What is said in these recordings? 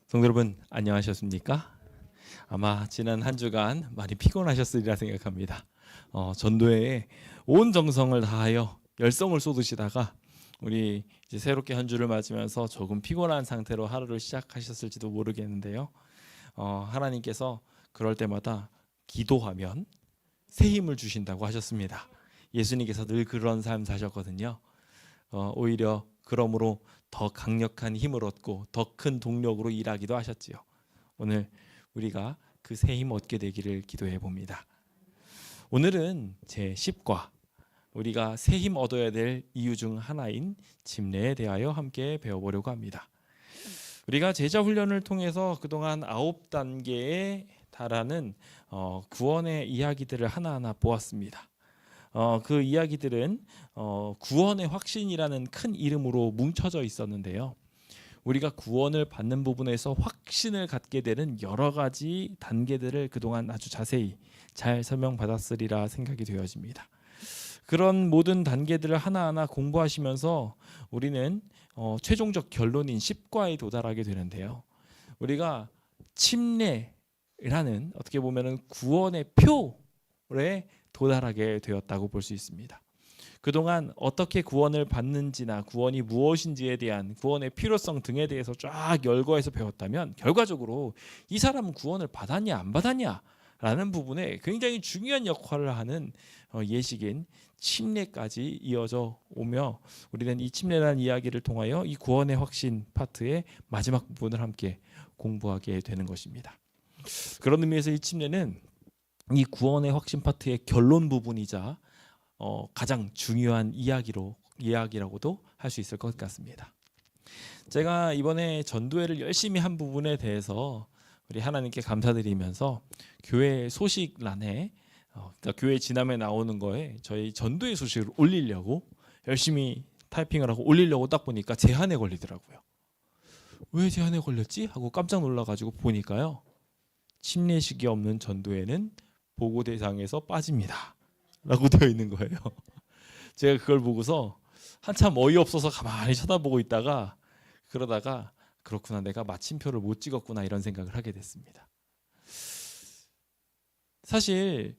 성도 여러분 안녕하셨습니까? 아마 지난 한 주간 많이 피곤하셨으리라 생각합니다. 전도에 온 정성을 다하여 열성을 쏟으시다가 우리 이제 새롭게 한 주를 맞으면서 조금 피곤한 상태로 하루를 시작하셨을지도 모르겠는데요. 하나님께서 그럴 때마다 기도하면 새 힘을 주신다고 하셨습니다. 예수님께서 늘 그런 삶 사셨거든요. 오히려 그러므로 더 강력한 힘을 얻고 더 큰 동력으로 일하기도 하셨지요. 오늘 우리가 그 새 힘 얻게 되기를 기도해 봅니다. 오늘은 제 10과 우리가 새 힘 얻어야 될 이유 중 하나인 침례에 대하여 함께 배워보려고 합니다. 우리가 제자 훈련을 통해서 그동안 9단계에 달하는 구원의 이야기들을 하나하나 보았습니다. 그 이야기들은 구원의 확신이라는 큰 이름으로 뭉쳐져 있었는데요. 우리가 구원을 받는 부분에서 확신을 갖게 되는 여러 가지 단계들을 그동안 아주 자세히 잘 설명받았으리라 생각이 되어집니다. 그런 모든 단계들을 하나하나 공부하시면서 우리는 최종적 결론인 10과에 도달하게 되는데요. 우리가 침례라는 어떻게 보면 구원의 표에 도달하게 되었다고 볼 수 있습니다. 그동안 어떻게 구원을 받는지나 구원이 무엇인지에 대한 구원의 필요성 등에 대해서 쫙 열거해서 배웠다면 결과적으로 이 사람은 구원을 받았냐 안 받았냐 라는 부분에 굉장히 중요한 역할을 하는 예식인 침례까지 이어져 오며 우리는 이 침례라는 이야기를 통하여 이 구원의 확신 파트의 마지막 부분을 함께 공부하게 되는 것입니다. 그런 의미에서 이 침례는 이 구원의 확신 파트의 결론 부분이자 가장 중요한 이야기라고도 할 수 있을 것 같습니다. 제가 이번에 전도회를 열심히 한 부분에 대해서 우리 하나님께 감사드리면서 교회 소식란에 그러니까 교회 지남에 나오는 거에 저희 전도회 소식을 올리려고 열심히 타이핑을 하고 올리려고 딱 보니까 제한에 걸리더라고요. 왜 제한에 걸렸지? 하고 깜짝 놀라가지고 보니까요. 침례식이 없는 전도회는 보고 대상에서 빠집니다 라고 되어 있는 거예요. 제가 그걸 보고서 한참 어이없어서 가만히 쳐다보고 있다가 그러다가 그렇구나 내가 마침표를 못 찍었구나 이런 생각을 하게 됐습니다. 사실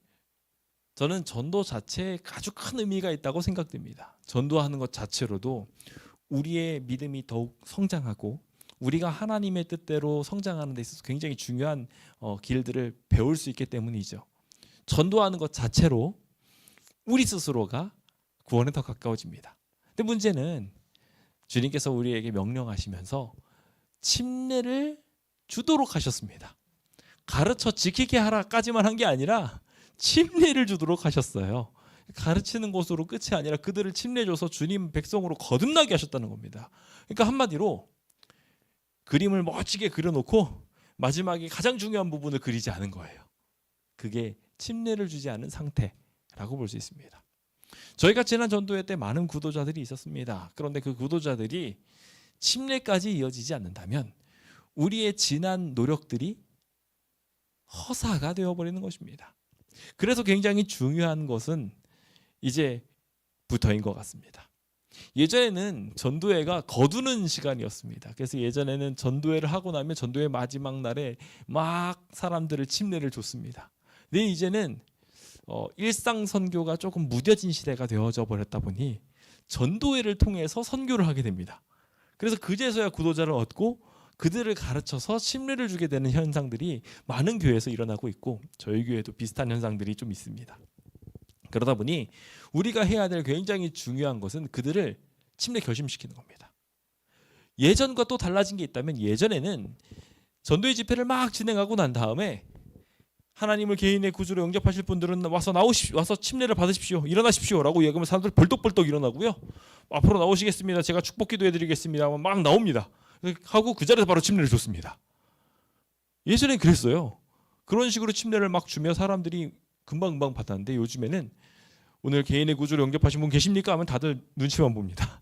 저는 전도 자체에 아주 큰 의미가 있다고 생각됩니다. 전도하는 것 자체로도 우리의 믿음이 더욱 성장하고 우리가 하나님의 뜻대로 성장하는 데 있어서 굉장히 중요한 길들을 배울 수 있기 때문이죠. 전도하는 것 자체로 우리 스스로가 구원에 더 가까워집니다. 근데 문제는 주님께서 우리에게 명령하시면서 침례를 주도록 하셨습니다. 가르쳐 지키게 하라까지만 한 게 아니라 침례를 주도록 하셨어요. 가르치는 것으로 끝이 아니라 그들을 침례 줘서 주님 백성으로 거듭나게 하셨다는 겁니다. 그러니까 한마디로 그림을 멋지게 그려놓고 마지막에 가장 중요한 부분을 그리지 않은 거예요. 그게 침례를 주지 않은 상태라고 볼 수 있습니다. 저희가 지난 전도회 때 많은 구도자들이 있었습니다. 그런데 그 구도자들이 침례까지 이어지지 않는다면 우리의 지난 노력들이 허사가 되어버리는 것입니다. 그래서 굉장히 중요한 것은 이제부터인 것 같습니다. 예전에는 전도회가 거두는 시간이었습니다. 그래서 예전에는 전도회를 하고 나면 전도회 마지막 날에 막 사람들을 침례를 줬습니다. 근데 이제는 일상 선교가 조금 무뎌진 시대가 되어져 버렸다 보니 전도회를 통해서 선교를 하게 됩니다. 그래서 그제서야 구도자를 얻고 그들을 가르쳐서 침례를 주게 되는 현상들이 많은 교회에서 일어나고 있고 저희 교회도 비슷한 현상들이 좀 있습니다. 그러다 보니 우리가 해야 될 굉장히 중요한 것은 그들을 침례 결심시키는 겁니다. 예전과 또 달라진 게 있다면 예전에는 전도회 집회를 막 진행하고 난 다음에 하나님을 개인의 구주로 영접하실 분들은 와서 침례를 받으십시오. 일어나십시오라고 얘기하면 사람들 벌떡벌떡 일어나고요. 앞으로 나오시겠습니다. 제가 축복 기도해드리겠습니다. 막 나옵니다. 하고 그 자리에서 바로 침례를 줬습니다. 예전엔 그랬어요. 그런 식으로 침례를 막 주며 사람들이 금방금방 받았는데 요즘에는 오늘 개인의 구주로 영접하신 분 계십니까? 하면 다들 눈치만 봅니다.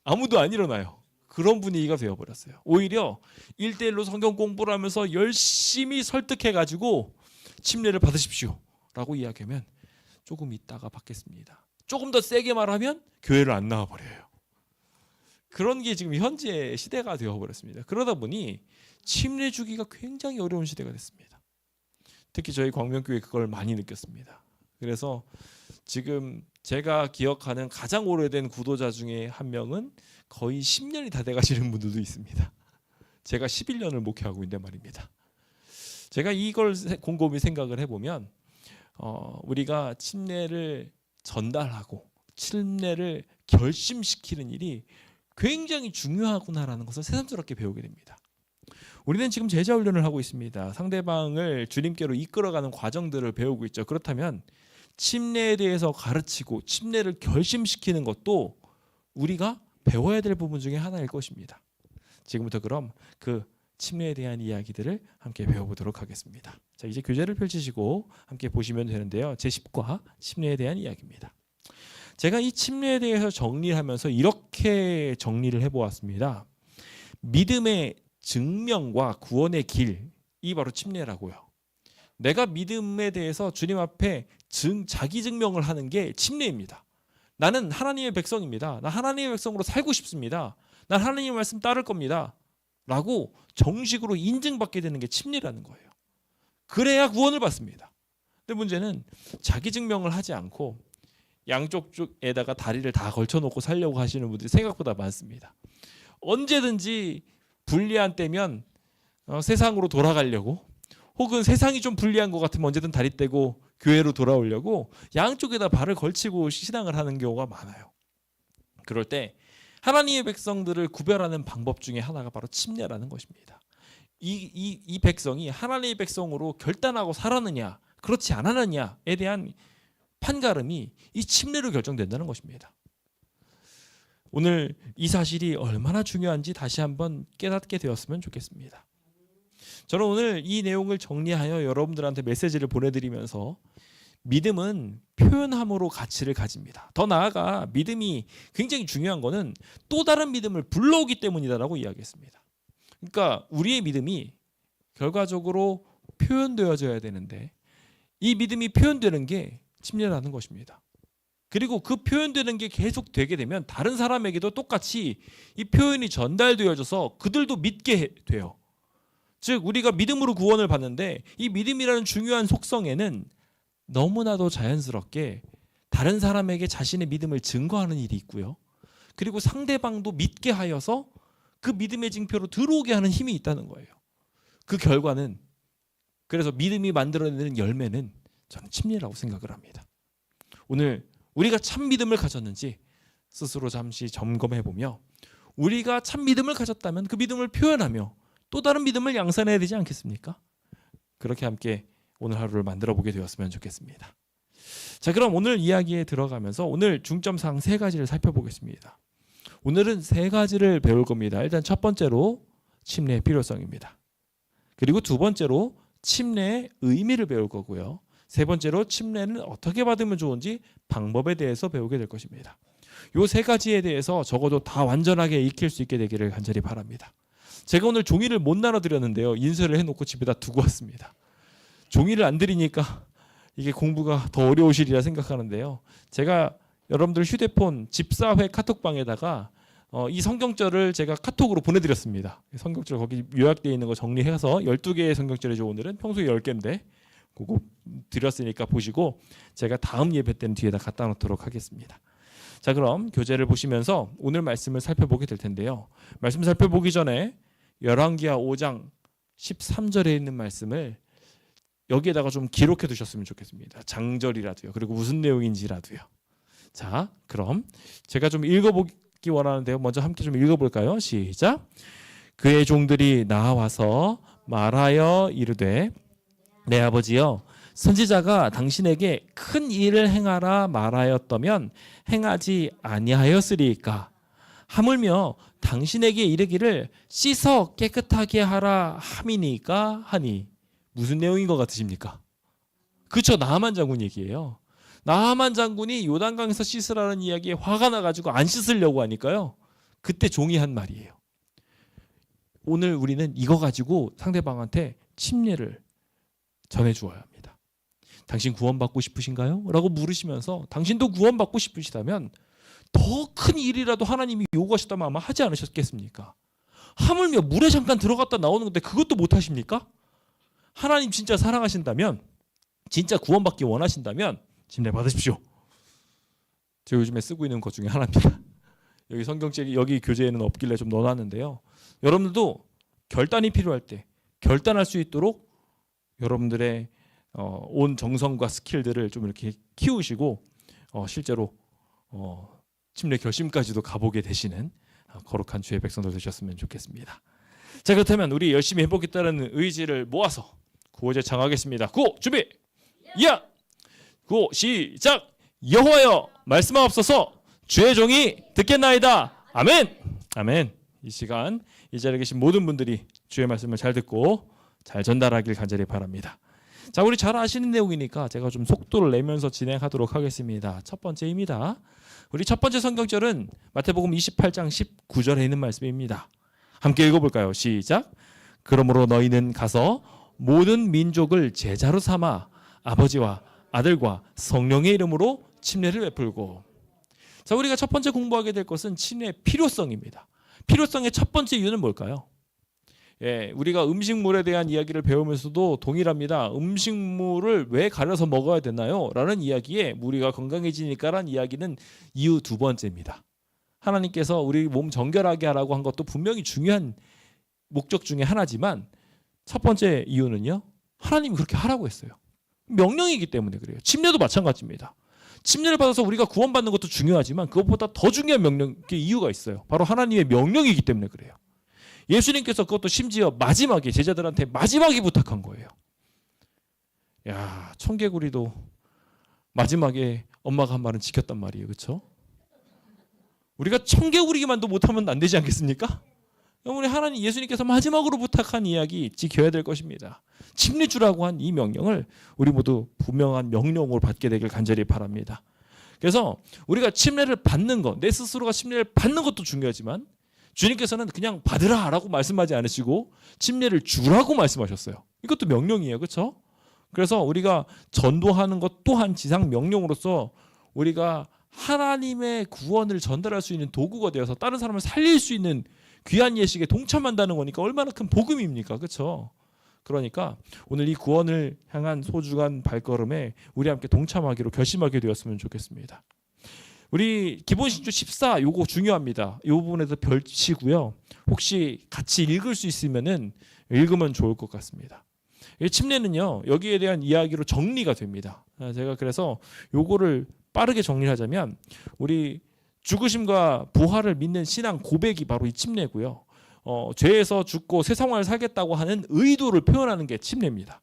아무도 안 일어나요. 그런 분위기가 되어버렸어요. 오히려 1대1로 성경 공부를 하면서 열심히 설득해가지고 침례를 받으십시오 라고 이야기하면 조금 있다가 받겠습니다. 조금 더 세게 말하면 교회를 안 나와버려요. 그런 게 지금 현재 시대가 되어버렸습니다. 그러다 보니 침례 주기가 굉장히 어려운 시대가 됐습니다. 특히 저희 광명교회 그걸 많이 느꼈습니다. 그래서 지금 제가 기억하는 가장 오래된 구도자 중에 한 명은 거의 10년이 다 돼가시는 분들도 있습니다. 제가 11년을 목회하고 있는데 말입니다. 제가 이걸 곰곰이 생각을 해보면 우리가 침례를 전달하고 침례를 결심시키는 일이 굉장히 중요하구나라는 것을 새삼스럽게 배우게 됩니다. 우리는 지금 제자 훈련을 하고 있습니다. 상대방을 주님께로 이끌어가는 과정들을 배우고 있죠. 그렇다면 침례에 대해서 가르치고 침례를 결심시키는 것도 우리가 배워야 될 부분 중에 하나일 것입니다. 지금부터 그럼 그 침례에 대한 이야기들을 함께 배워보도록 하겠습니다. 자, 이제 교재를 펼치시고 함께 보시면 되는데요. 제10과 침례에 대한 이야기입니다. 제가 이 침례에 대해서 정리를 하면서 이렇게 정리를 해보았습니다. 믿음의 증명과 구원의 길이 바로 침례라고요. 내가 믿음에 대해서 주님 앞에 자기 증명을 하는 게 침례입니다. 나는 하나님의 백성입니다. 나 하나님의 백성으로 살고 싶습니다. 난 하나님의 말씀 따를 겁니다. 라고 정식으로 인증받게 되는 게 침례라는 거예요. 그래야 구원을 받습니다. 근데 문제는 자기 증명을 하지 않고 양쪽 쪽에다가 다리를 다 걸쳐놓고 살려고 하시는 분들이 생각보다 많습니다. 언제든지 불리한 때면 세상으로 돌아가려고, 혹은 세상이 좀 불리한 것 같으면 언제든 다리 떼고 교회로 돌아오려고 양쪽에다 발을 걸치고 신앙을 하는 경우가 많아요. 그럴 때 하나님의 백성들을 구별하는 방법 중에 하나가 바로 침례라는 것입니다. 이 백성이 하나님의 백성으로 결단하고 살았느냐 그렇지 않았느냐에 대한 판가름이 이 침례로 결정된다는 것입니다. 오늘 이 사실이 얼마나 중요한지 다시 한번 깨닫게 되었으면 좋겠습니다. 저는 오늘 이 내용을 정리하여 여러분들한테 메시지를 보내드리면서 믿음은 표현함으로 가치를 가집니다. 더 나아가 믿음이 굉장히 중요한 것은 또 다른 믿음을 불러오기 때문이다라고 이야기했습니다. 그러니까 우리의 믿음이 결과적으로 표현되어져야 되는데 이 믿음이 표현되는 게 침례라는 것입니다. 그리고 그 표현되는 게 계속 되게 되면 다른 사람에게도 똑같이 이 표현이 전달되어져서 그들도 믿게 돼요. 즉 우리가 믿음으로 구원을 받는데 이 믿음이라는 중요한 속성에는 너무나도 자연스럽게 다른 사람에게 자신의 믿음을 증거하는 일이 있고요. 그리고 상대방도 믿게 하여서 그 믿음의 징표로 들어오게 하는 힘이 있다는 거예요. 그 결과는, 그래서 믿음이 만들어내는 열매는 저는 침례라고 생각을 합니다. 오늘 우리가 참 믿음을 가졌는지 스스로 잠시 점검해보며 우리가 참 믿음을 가졌다면 그 믿음을 표현하며 또 다른 믿음을 양산해야 되지 않겠습니까? 그렇게 함께 오늘 하루를 만들어 보게 되었으면 좋겠습니다. 자, 그럼 오늘 이야기에 들어가면서 오늘 중점사항 3가지를 살펴보겠습니다. 오늘은 3가지를 배울 겁니다. 일단 첫 번째로 침례의 필요성입니다. 그리고 두 번째로 침례의 의미를 배울 거고요. 세 번째로 침례는 어떻게 받으면 좋은지 방법에 대해서 배우게 될 것입니다. 이 3가지에 대해서 적어도 다 완전하게 익힐 수 있게 되기를 간절히 바랍니다. 제가 오늘 종이를 못 나눠드렸는데요. 인쇄를 해놓고 집에다 두고 왔습니다. 종이를 안 드리니까 이게 공부가 더 어려우시리라 생각하는데요. 제가 여러분들 휴대폰 집사회 카톡방에다가 이 성경절을 제가 카톡으로 보내드렸습니다. 성경절 거기 요약되어 있는 거 정리해서 12개의 성경절이죠. 오늘은 평소에 10개인데 그거 드렸으니까 보시고 제가 다음 예배 때는 뒤에다 갖다 놓도록 하겠습니다. 자, 그럼 교재를 보시면서 오늘 말씀을 살펴보게 될 텐데요. 말씀 살펴보기 전에 열왕기하 5장 13절에 있는 말씀을 여기에다가 좀 기록해 두셨으면 좋겠습니다. 장절이라도요. 그리고 무슨 내용인지라도요. 자, 그럼 제가 좀 읽어보기 원하는데요. 먼저 함께 좀 읽어볼까요? 시작. 그의 종들이 나와서 말하여 이르되 내 아버지여, 선지자가 당신에게 큰 일을 행하라 말하였다면 행하지 아니하였으리까? 하물며 당신에게 이르기를 씻어 깨끗하게 하라 함이니까 하니. 무슨 내용인 것 같으십니까? 그렇죠. 나하만 장군 얘기예요. 나하만 장군이 요단강에서 씻으라는 이야기에 화가 나가지고 안 씻으려고 하니까요. 그때 종이 한 말이에요. 오늘 우리는 이거 가지고 상대방한테 침례를 전해주어야 합니다. 당신 구원받고 싶으신가요? 라고 물으시면서 당신도 구원받고 싶으시다면 더 큰 일이라도 하나님이 요구하셨다면 아마 하지 않으셨겠습니까? 하물며 물에 잠깐 들어갔다 나오는 건데 그것도 못 하십니까? 하나님 진짜 사랑하신다면, 진짜 구원받기 원하신다면 침례 받으십시오. 제가 요즘에 쓰고 있는 것 중에 하나입니다. 여기 성경책, 여기 교재에는 없길래 좀 넣어놨는데요. 여러분들도 결단이 필요할 때 결단할 수 있도록 여러분들의 온 정성과 스킬들을 좀 이렇게 키우시고 실제로 침례 결심까지도 가보게 되시는 거룩한 주의 백성들 되셨으면 좋겠습니다. 자, 그렇다면 우리 열심히 해보겠다는 의지를 모아서 구호제 창하겠습니다. 구호 준비, 야! 구호 시작! 여호와여 말씀하옵소서, 주의 종이 듣겠나이다. 아멘. 아멘. 이 시간 이 자리에 계신 모든 분들이 주의 말씀을 잘 듣고 잘 전달하길 간절히 바랍니다. 자, 우리 잘 아시는 내용이니까 제가 좀 속도를 내면서 진행하도록 하겠습니다. 첫 번째입니다. 우리 첫 번째 성경절은 마태복음 28장 19절에 있는 말씀입니다. 함께 읽어볼까요? 시작. 그러므로 너희는 가서 모든 민족을 제자로 삼아 아버지와 아들과 성령의 이름으로 침례를 베풀고. 자, 우리가 첫 번째 공부하게 될 것은 침례의 필요성입니다. 필요성의 첫 번째 이유는 뭘까요? 우리가 음식물에 대한 이야기를 배우면서도 동일합니다. 음식물을 왜 가려서 먹어야 되나요? 라는 이야기에 우리가 건강해지니까라는 이야기는 이유 두 번째입니다. 하나님께서 우리 몸 정결하게 하라고 한 것도 분명히 중요한 목적 중에 하나지만 첫 번째 이유는요, 하나님이 그렇게 하라고 했어요. 명령이기 때문에 그래요. 침례도 마찬가지입니다. 침례를 받아서 우리가 구원받는 것도 중요하지만 그것보다 더 중요한 이유가 있어요. 바로 하나님의 명령이기 때문에 그래요. 예수님께서 그것도 심지어 마지막에 제자들한테 마지막에 부탁한 거예요. 야, 청개구리도 마지막에 엄마가 한 말은 지켰단 말이에요. 그렇죠? 우리가 청개구리기만도 못하면 안 되지 않겠습니까? 우리 하나님 예수님께서 마지막으로 부탁한 이야기 지켜야 될 것입니다. 침례 주라고 한 이 명령을 우리 모두 분명한 명령으로 받게 되길 간절히 바랍니다. 그래서 우리가 침례를 받는 것, 내 스스로가 침례를 받는 것도 중요하지만 주님께서는 그냥 받으라라고 말씀하지 않으시고 침례를 주라고 말씀하셨어요. 이것도 명령이에요. 그렇죠? 그래서 우리가 전도하는 것 또한 지상 명령으로서 우리가 하나님의 구원을 전달할 수 있는 도구가 되어서 다른 사람을 살릴 수 있는 귀한 예식에 동참한다는 거니까 얼마나 큰 복음입니까? 그렇죠? 그러니까 오늘 이 구원을 향한 소중한 발걸음에 우리 함께 동참하기로 결심하게 되었으면 좋겠습니다. 우리 기본신조 14 요거 중요합니다. 이 부분에서 별 치고요. 혹시 같이 읽을 수 있으면은 읽으면 좋을 것 같습니다. 이 침례는요, 여기에 대한 이야기로 정리가 됩니다. 제가 그래서 요거를 빠르게 정리하자면 우리 죽으심과 부활을 믿는 신앙 고백이 바로 이 침례고요. 죄에서 죽고 새 생활을 살겠다고 하는 의도를 표현하는 게 침례입니다.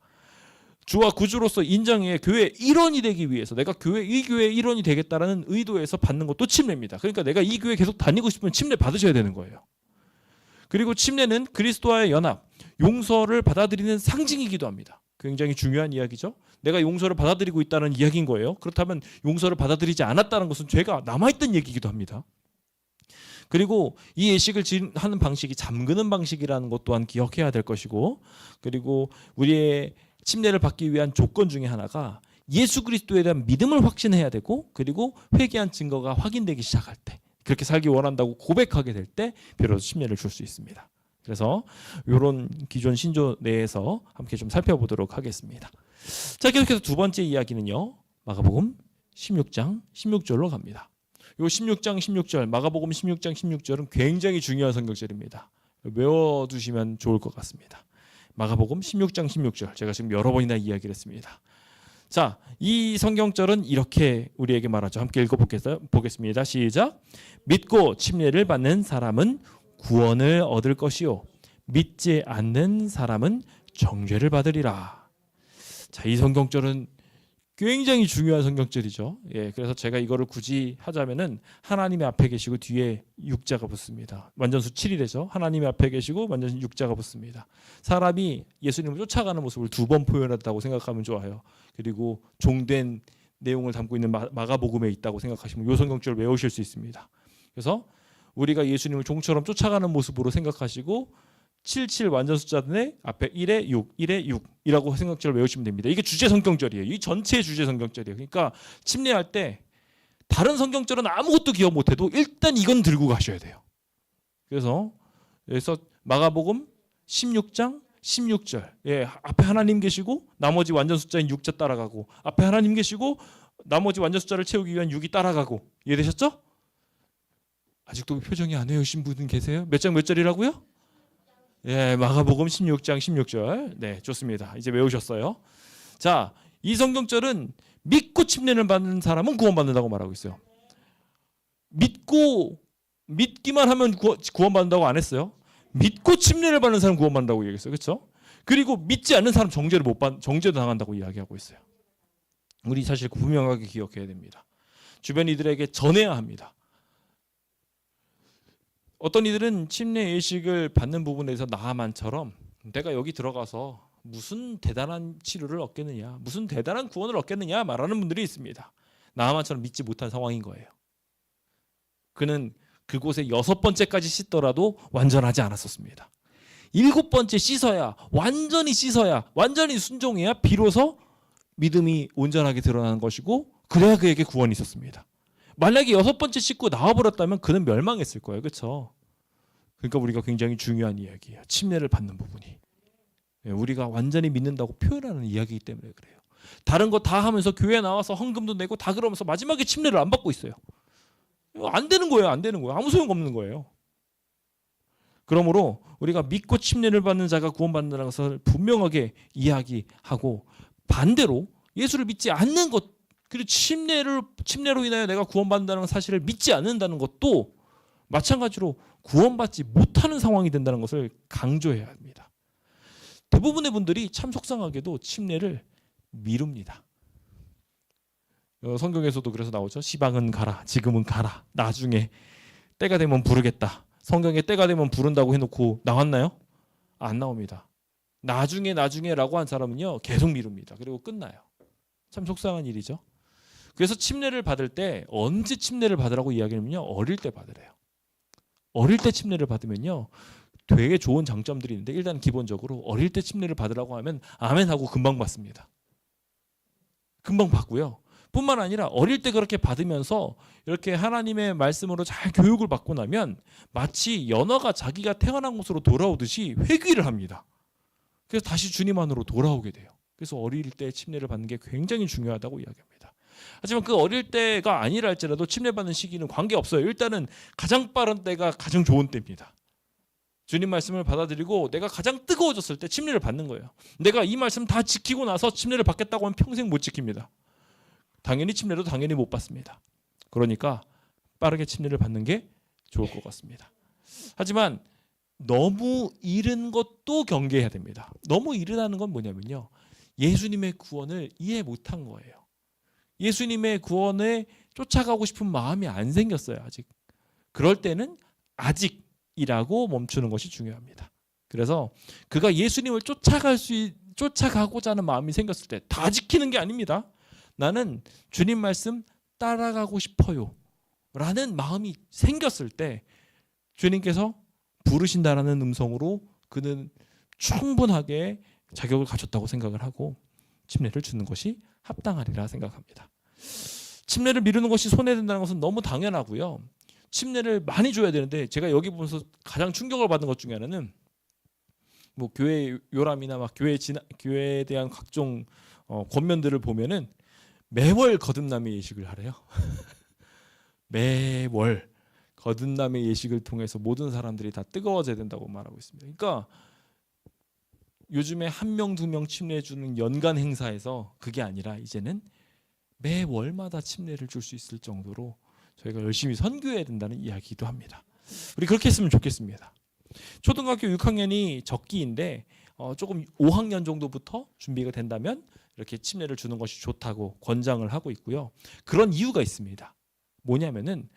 주와 구주로서 인정해 교회의 일원이 되기 위해서 내가 이 교회의 일원이 되겠다라는 의도에서 받는 것도 침례입니다. 그러니까 내가 이 교회 계속 다니고 싶으면 침례 받으셔야 되는 거예요. 그리고 침례는 그리스도와의 연합, 용서를 받아들이는 상징이기도 합니다. 굉장히 중요한 이야기죠. 내가 용서를 받아들이고 있다는 이야기인 거예요. 그렇다면 용서를 받아들이지 않았다는 것은 죄가 남아있던 얘기이기도 합니다. 그리고 이 예식을 하는 방식이 잠그는 방식이라는 것 또한 기억해야 될 것이고, 그리고 우리의 침례를 받기 위한 조건 중에 하나가 예수 그리스도에 대한 믿음을 확신해야 되고, 그리고 회개한 증거가 확인되기 시작할 때, 그렇게 살기 원한다고 고백하게 될 때 비로소 침례를 줄 수 있습니다. 그래서 이런 기존 신조 내에서 함께 좀 살펴보도록 하겠습니다. 자, 계속해서 두 번째 이야기는요, 마가복음 16장 16절로 갑니다. 요 16장 16절, 마가복음 16장 16절은 굉장히 중요한 성경절입니다. 외워두시면 좋을 것 같습니다. 마가복음 16장 16절, 제가 지금 여러 번이나 이야기를 했습니다. 자, 이 성경절은 이렇게 우리에게 말하죠. 함께 읽어보겠습니다. 시작. 믿고 침례를 받는 사람은 구원을 얻을 것이요, 믿지 않는 사람은 정죄를 받으리라. 자, 이 성경절은 굉장히 중요한 성경절이죠. 그래서 제가 이거를 굳이 하자면은 하나님의 앞에 계시고 뒤에 육자가 붙습니다. 완전수 7이 되죠. 하나님의 앞에 계시고 완전수 육자가 붙습니다. 사람이 예수님을 쫓아가는 모습을 두 번 표현했다고 생각하면 좋아요. 그리고 종된 내용을 담고 있는 마가복음에 있다고 생각하시면 이 성경절을 외우실 수 있습니다. 그래서 우리가 예수님을 종처럼 쫓아가는 모습으로 생각하시고 77 완전 숫자들의 앞에 1에 6, 1에 6이라고 성경절을 외우시면 됩니다. 이게 주제 성경절이에요. 이 전체 주제 성경절이에요. 그러니까 침례할 때 다른 성경절은 아무것도 기억 못해도 일단 이건 들고 가셔야 돼요. 그래서 여기서 마가복음 16장 16절, 예, 앞에 하나님 계시고 나머지 완전 숫자인 6자 따라가고, 앞에 하나님 계시고 나머지 완전 숫자를 채우기 위한 6이 따라가고. 이해되셨죠? 아직도 표정이 안 외우신 분 계세요? 몇 장 몇 절이라고요? 예, 마가복음 16장 16절. 네, 좋습니다. 이제 외우셨어요. 자, 이 성경절은 믿고 침례를 받는 사람은 구원받는다고 말하고 있어요. 믿기만 하면 구원받는다고 안 했어요. 믿고 침례를 받는 사람 구원받는다고 얘기했어요. 그렇죠? 그리고 믿지 않는 사람 정죄도 당한다고 이야기하고 있어요. 우리 사실 분명하게 기억해야 됩니다. 주변 이들에게 전해야 합니다. 어떤 이들은 침례 예식을 받는 부분에서 나하만처럼 내가 여기 들어가서 무슨 대단한 치료를 얻겠느냐, 무슨 대단한 구원을 얻겠느냐 말하는 분들이 있습니다. 나하만처럼 믿지 못한 상황인 거예요. 그는 그곳에 6번째까지 씻더라도 완전하지 않았었습니다. 7번째 씻어야, 완전히 순종해야 비로소 믿음이 온전하게 드러나는 것이고, 그래야 그에게 구원이 있었습니다. 만약에 6번째 씻고 나와버렸다면 그는 멸망했을 거예요. 그렇죠? 그러니까 우리가 굉장히 중요한 이야기예요. 침례를 받는 부분이. 우리가 완전히 믿는다고 표현하는 이야기이기 때문에 그래요. 다른 거 다 하면서 교회 나와서 헌금도 내고 다 그러면서 마지막에 침례를 안 받고 있어요. 안 되는 거예요. 아무 소용없는 거예요. 그러므로 우리가 믿고 침례를 받는 자가 구원받는다는 것을 분명하게 이야기하고, 반대로 예수를 믿지 않는 것, 그리고 침례로 인하여 내가 구원받는다는 사실을 믿지 않는다는 것도 마찬가지로 구원받지 못하는 상황이 된다는 것을 강조해야 합니다. 대부분의 분들이 참 속상하게도 침례를 미룹니다. 성경에서도 그래서 나오죠. 시방은 가라, 지금은 가라, 나중에 때가 되면 부르겠다. 성경에 때가 되면 부른다고 해놓고 나왔나요? 안 나옵니다. 나중에라고 한 사람은요 계속 미룹니다. 그리고 끝나요. 참 속상한 일이죠. 그래서 침례를 받을 때 언제 침례를 받으라고 이야기하면요, 어릴 때 받으래요. 어릴 때 침례를 받으면요 되게 좋은 장점들이 있는데, 일단 기본적으로 어릴 때 침례를 받으라고 하면 아멘 하고 금방 받습니다. 금방 받고요. 뿐만 아니라 어릴 때 그렇게 받으면서 이렇게 하나님의 말씀으로 잘 교육을 받고 나면 마치 연어가 자기가 태어난 곳으로 돌아오듯이 회귀를 합니다. 그래서 다시 주님 안으로 돌아오게 돼요. 그래서 어릴 때 침례를 받는 게 굉장히 중요하다고 이야기합니다. 하지만 그 어릴 때가 아니라 할지라도 침례 받는 시기는 관계없어요. 일단은 가장 빠른 때가 가장 좋은 때입니다. 주님 말씀을 받아들이고 내가 가장 뜨거워졌을 때 침례를 받는 거예요. 내가 이 말씀 다 지키고 나서 침례를 받겠다고 하면 평생 못 지킵니다. 당연히 침례도 당연히 못 받습니다. 그러니까 빠르게 침례를 받는 게 좋을 것 같습니다. 하지만 너무 이른 것도 경계해야 됩니다. 너무 이르다는 건 뭐냐면요, 예수님의 구원을 이해 못한 거예요. 예수님의 구원에 쫓아가고 싶은 마음이 안 생겼어요. 아직. 그럴 때는 아직이라고 멈추는 것이 중요합니다. 그래서 그가 예수님을 쫓아가고자 하는 마음이 생겼을 때 다 지키는 게 아닙니다. 나는 주님 말씀 따라가고 싶어요 라는 마음이 생겼을 때 주님께서 부르신다라는 음성으로 그는 충분하게 자격을 갖췄다고 생각을 하고 침례를 주는 것이 합당하리라 생각합니다. 침례를 미루는 것이 손해된다는 것은 너무 당연하고요. 침례를 많이 줘야 되는데, 제가 여기 보면서 가장 충격을 받은 것 중에 하나는 뭐 교회 요람이나 막 교회에 대한 각종 권면들을 보면은 매월 거듭남의 예식을 하래요. 매월 거듭남의 예식을 통해서 모든 사람들이 다 뜨거워져야 된다고 말하고 있습니다. 그러니까 요즘에 1명, 2명 침례 주는 연간 행사에서 그게 아니라 이제는 매월마다 침례를 줄 수 있을 정도로 저희가 열심히 선교해야 된다는 이야기도 합니다. 우리 그렇게 했으면 좋겠습니다. 초등학교 6학년이 적기인데 조금 5학년 정도부터 준비가 된다면 이렇게 침례를 주는 것이 좋다고 권장을 하고 있고요. 그런 이유가 있습니다. 뭐냐면은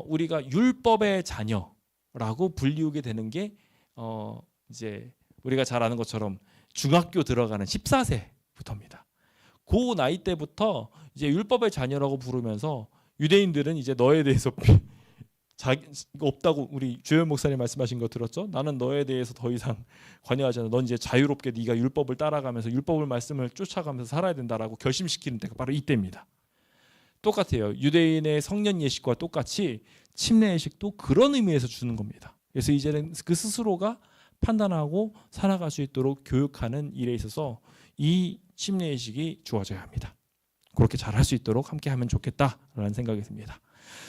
우리가 율법의 자녀라고 불리우게 되는 게 이제 우리가 잘 아는 것처럼 중학교 들어가는 14세부터입니다. 그 나이 때부터 이제 율법의 자녀라고 부르면서 유대인들은 이제 너에 대해서 없다고, 우리 주현 목사님 말씀하신 거 들었죠? 나는 너에 대해서 더 이상 관여하지 않아. 넌 이제 자유롭게 네가 율법을 따라가면서 율법을 말씀을 쫓아가면서 살아야 된다라고 결심시키는 때가 바로 이때입니다. 똑같아요. 유대인의 성년 예식과 똑같이 침례 예식도 그런 의미에서 주는 겁니다. 그래서 이제는 그 스스로가 판단하고 살아갈 수 있도록 교육하는 일에 있어서 이 침례 예식이 주어져야 합니다. 그렇게 잘할 수 있도록 함께 하면 좋겠다라는 생각이 듭니다.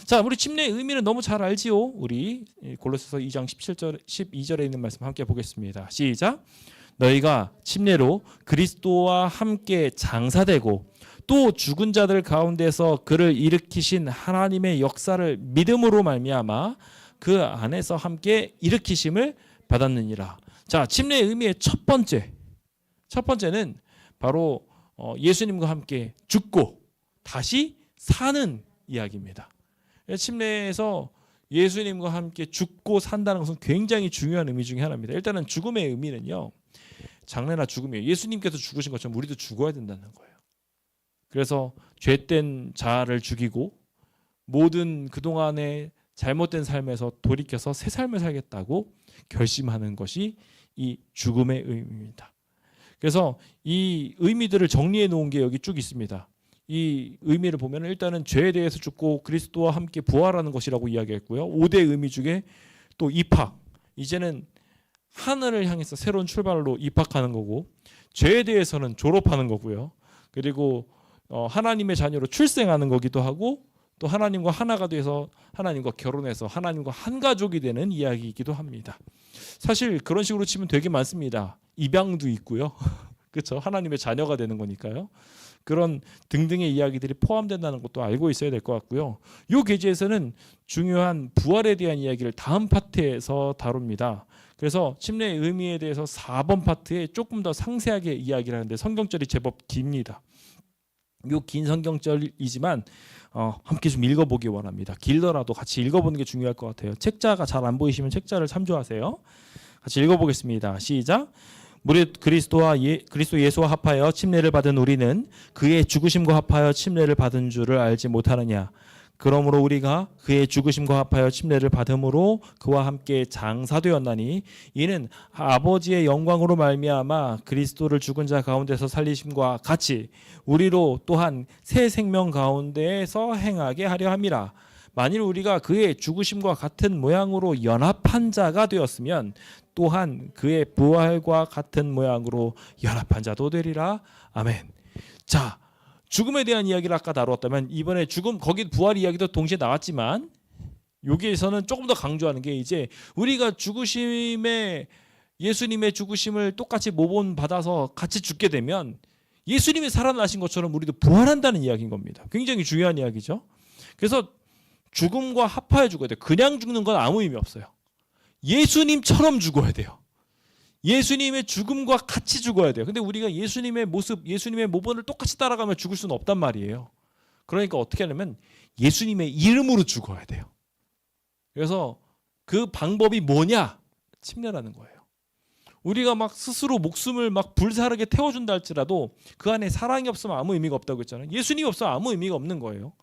자, 우리 침례의 의미는 너무 잘 알지요. 우리 골로새서 2장 17절 12절에 있는 말씀 함께 보겠습니다. 시작. 너희가 침례로 그리스도와 함께 장사되고 또 죽은 자들 가운데서 그를 일으키신 하나님의 역사를 믿음으로 말미암아 그 안에서 함께 일으키심을 받았느니라. 자, 침례의 의미의 첫 번째는 바로 예수님과 함께 죽고 다시 사는 이야기입니다. 침례에서 예수님과 함께 죽고 산다는 것은 굉장히 중요한 의미 중에 하나입니다. 일단은 죽음의 의미는요, 장래나 죽음이에요. 예수님께서 죽으신 것처럼 우리도 죽어야 된다는 거예요. 그래서 죄된 자를 죽이고 모든 그동안의 잘못된 삶에서 돌이켜서 새 삶을 살겠다고 결심하는 것이 이 죽음의 의미입니다. 그래서 이 의미들을 정리해 놓은 게 여기 쭉 있습니다. 이 의미를 보면 일단은 죄에 대해서 죽고 그리스도와 함께 부활하는 것이라고 이야기했고요. 5대 의미 중에 또 입학, 이제는 하늘을 향해서 새로운 출발로 입학하는 거고, 죄에 대해서는 졸업하는 거고요. 그리고 하나님의 자녀로 출생하는 거기도 하고, 또 하나님과 하나가 돼서 하나님과 결혼해서 하나님과 한 가족이 되는 이야기이기도 합니다. 사실 그런 식으로 치면 되게 많습니다. 입양도 있고요. 그렇죠? 하나님의 자녀가 되는 거니까요. 그런 등등의 이야기들이 포함된다는 것도 알고 있어야 될 것 같고요. 이 계제에서는 중요한 부활에 대한 이야기를 다음 파트에서 다룹니다. 그래서 침례의 의미에 대해서 4번 파트에 조금 더 상세하게 이야기를 하는데 성경절이 제법 깁니다. 이 긴 성경절이지만 함께 좀 읽어보기 원합니다. 길더라도 같이 읽어보는 게 중요할 것 같아요. 책자가 잘 안 보이시면 책자를 참조하세요. 같이 읽어보겠습니다. 시작. 무릇 그리스도 예수와 합하여 침례를 받은 우리는 그의 죽으심과 합하여 침례를 받은 줄을 알지 못하느냐. 그러므로 우리가 그의 죽으심과 합하여 침례를 받음으로 그와 함께 장사되었나니 이는 아버지의 영광으로 말미암아 그리스도를 죽은 자 가운데서 살리심과 같이 우리로 또한 새 생명 가운데에서 행하게 하려 함이라. 만일 우리가 그의 죽으심과 같은 모양으로 연합한 자가 되었으면 또한 그의 부활과 같은 모양으로 연합한 자도 되리라. 아멘. 자, 죽음에 대한 이야기를 아까 다루었다면 이번에 죽음, 거기 부활 이야기도 동시에 나왔지만 여기에서는 조금 더 강조하는 게 이제 우리가 예수님의 죽으심을 똑같이 모본 받아서 같이 죽게 되면 예수님이 살아나신 것처럼 우리도 부활한다는 이야기인 겁니다. 굉장히 중요한 이야기죠. 그래서 죽음과 합하여 죽어야 돼요. 그냥 죽는 건 아무 의미 없어요. 예수님처럼 죽어야 돼요. 예수님의 죽음과 같이 죽어야 돼요. 근데 우리가 예수님의 모습, 예수님의 모본을 똑같이 따라가면 죽을 수는 없단 말이에요. 그러니까 어떻게 하냐면 예수님의 이름으로 죽어야 돼요. 그래서 그 방법이 뭐냐? 침례라는 거예요. 우리가 막 스스로 목숨을 막 불사르게 태워준다 할지라도 그 안에 사랑이 없으면 아무 의미가 없다고 했잖아요. 예수님이 없으면 아무 의미가 없는 거예요.